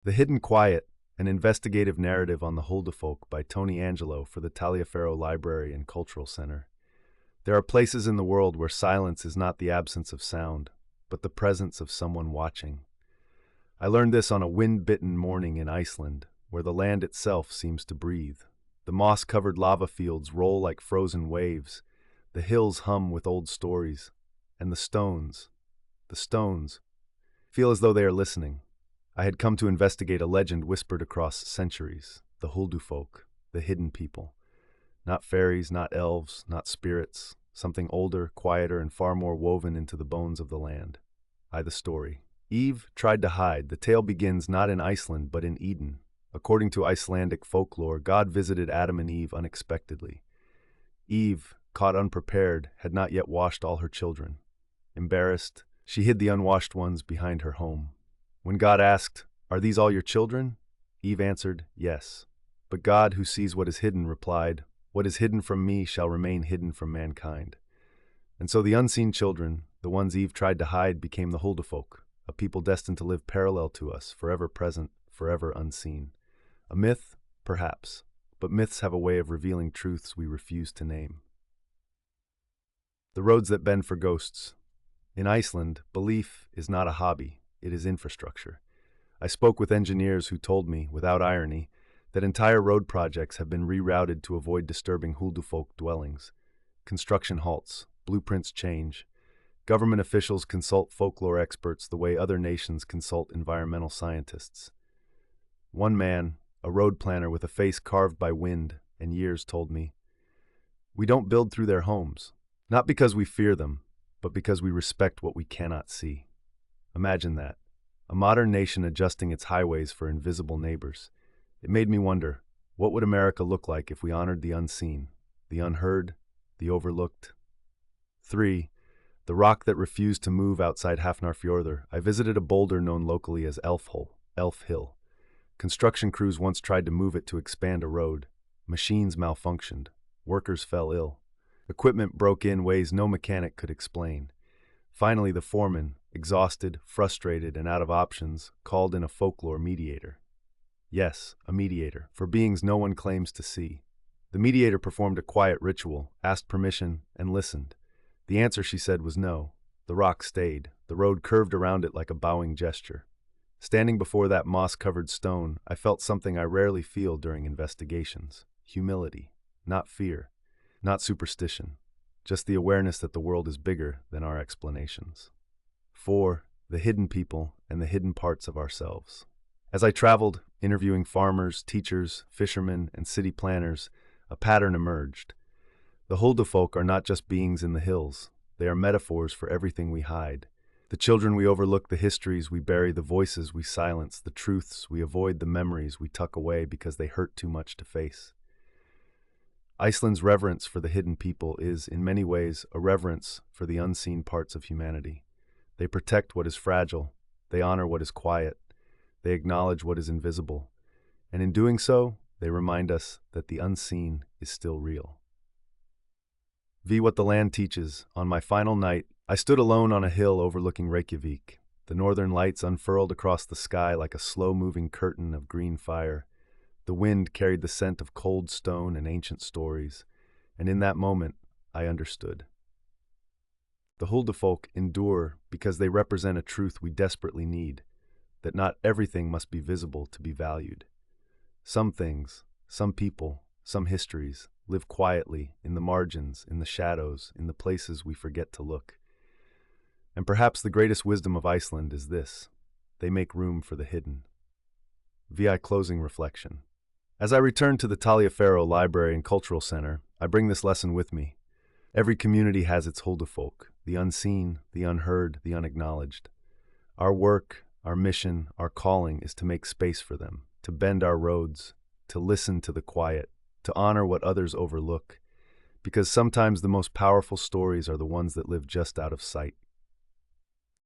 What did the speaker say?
The Hidden Quiet, an investigative narrative on the Huldufolk by Tony Angelo for the Taliaferro Library and Cultural Center. There are places in the world where silence is not the absence of sound, but the presence of someone watching. I learned this on a wind-bitten morning in Iceland, where the land itself seems to breathe. The moss-covered lava fields roll like frozen waves, the hills hum with old stories, and the stones, feel as though they are listening. I had come to investigate a legend whispered across centuries, the Huldufolk, the hidden people. Not fairies, not elves, not spirits, something older, quieter, and far more woven into the bones of the land. The story. Eve tried to hide. The tale begins not in Iceland, but in Eden. According to Icelandic folklore, God visited Adam and Eve unexpectedly. Eve, caught unprepared, had not yet washed all her children. Embarrassed, she hid the unwashed ones behind her home. When God asked, "Are these all your children?" Eve answered, "Yes." But God, who sees what is hidden, replied, "What is hidden from me shall remain hidden from mankind." And so the unseen children, the ones Eve tried to hide, became the Huldufolk, a people destined to live parallel to us, forever present, forever unseen. A myth? Perhaps. But myths have a way of revealing truths we refuse to name. The roads that bend for ghosts. In Iceland, belief is not a hobby, it is infrastructure. I spoke with engineers who told me, without irony, that entire road projects have been rerouted to avoid disturbing Huldufolk dwellings. Construction halts, blueprints change. Government officials consult folklore experts the way other nations consult environmental scientists. One man, a road planner with a face carved by wind and years, told me, "We don't build through their homes, not because we fear them, but because we respect what we cannot see." Imagine that, a modern nation adjusting its highways for invisible neighbors. It made me wonder, what would America look like if we honored the unseen, the unheard, the overlooked? 3. The rock that refused to move outside Hafnarfjordur. I visited a boulder known locally as Elf Hill. Construction crews once tried to move it to expand a road. Machines malfunctioned. Workers fell ill. Equipment broke in ways no mechanic could explain. Finally, the foreman, exhausted, frustrated, and out of options, called in a folklore mediator. Yes, a mediator, for beings no one claims to see. The mediator performed a quiet ritual, asked permission, and listened. The answer, she said, was no. The rock stayed. The road curved around it like a bowing gesture. Standing before that moss-covered stone, I felt something I rarely feel during investigations. Humility, not fear, not superstition, just the awareness that the world is bigger than our explanations. 4. The hidden people and the hidden parts of ourselves. As I traveled, interviewing farmers, teachers, fishermen, and city planners, a pattern emerged. The Huldufolk are not just beings in the hills. They are metaphors for everything we hide. The children we overlook, the histories we bury, the voices we silence, the truths we avoid, the memories we tuck away because they hurt too much to face. Iceland's reverence for the hidden people is, in many ways, a reverence for the unseen parts of humanity. They protect what is fragile, they honor what is quiet, they acknowledge what is invisible, and in doing so, they remind us that the unseen is still real. What the land teaches. On my final night, I stood alone on a hill overlooking Reykjavik. The northern lights unfurled across the sky like a slow-moving curtain of green fire. The wind carried the scent of cold stone and ancient stories, and in that moment, I understood. The Huldufolk endure because they represent a truth we desperately need, that not everything must be visible to be valued. Some things, some people, some histories live quietly in the margins, in the shadows, in the places we forget to look. And perhaps the greatest wisdom of Iceland is this: they make room for the hidden. VI closing reflection. As I return to the Taliaferro Library and Cultural Center, I bring this lesson with me. Every community has its Huldufolk, the unseen, the unheard, the unacknowledged. Our work, our mission, our calling is to make space for them, to bend our roads, to listen to the quiet, to honor what others overlook, because sometimes the most powerful stories are the ones that live just out of sight.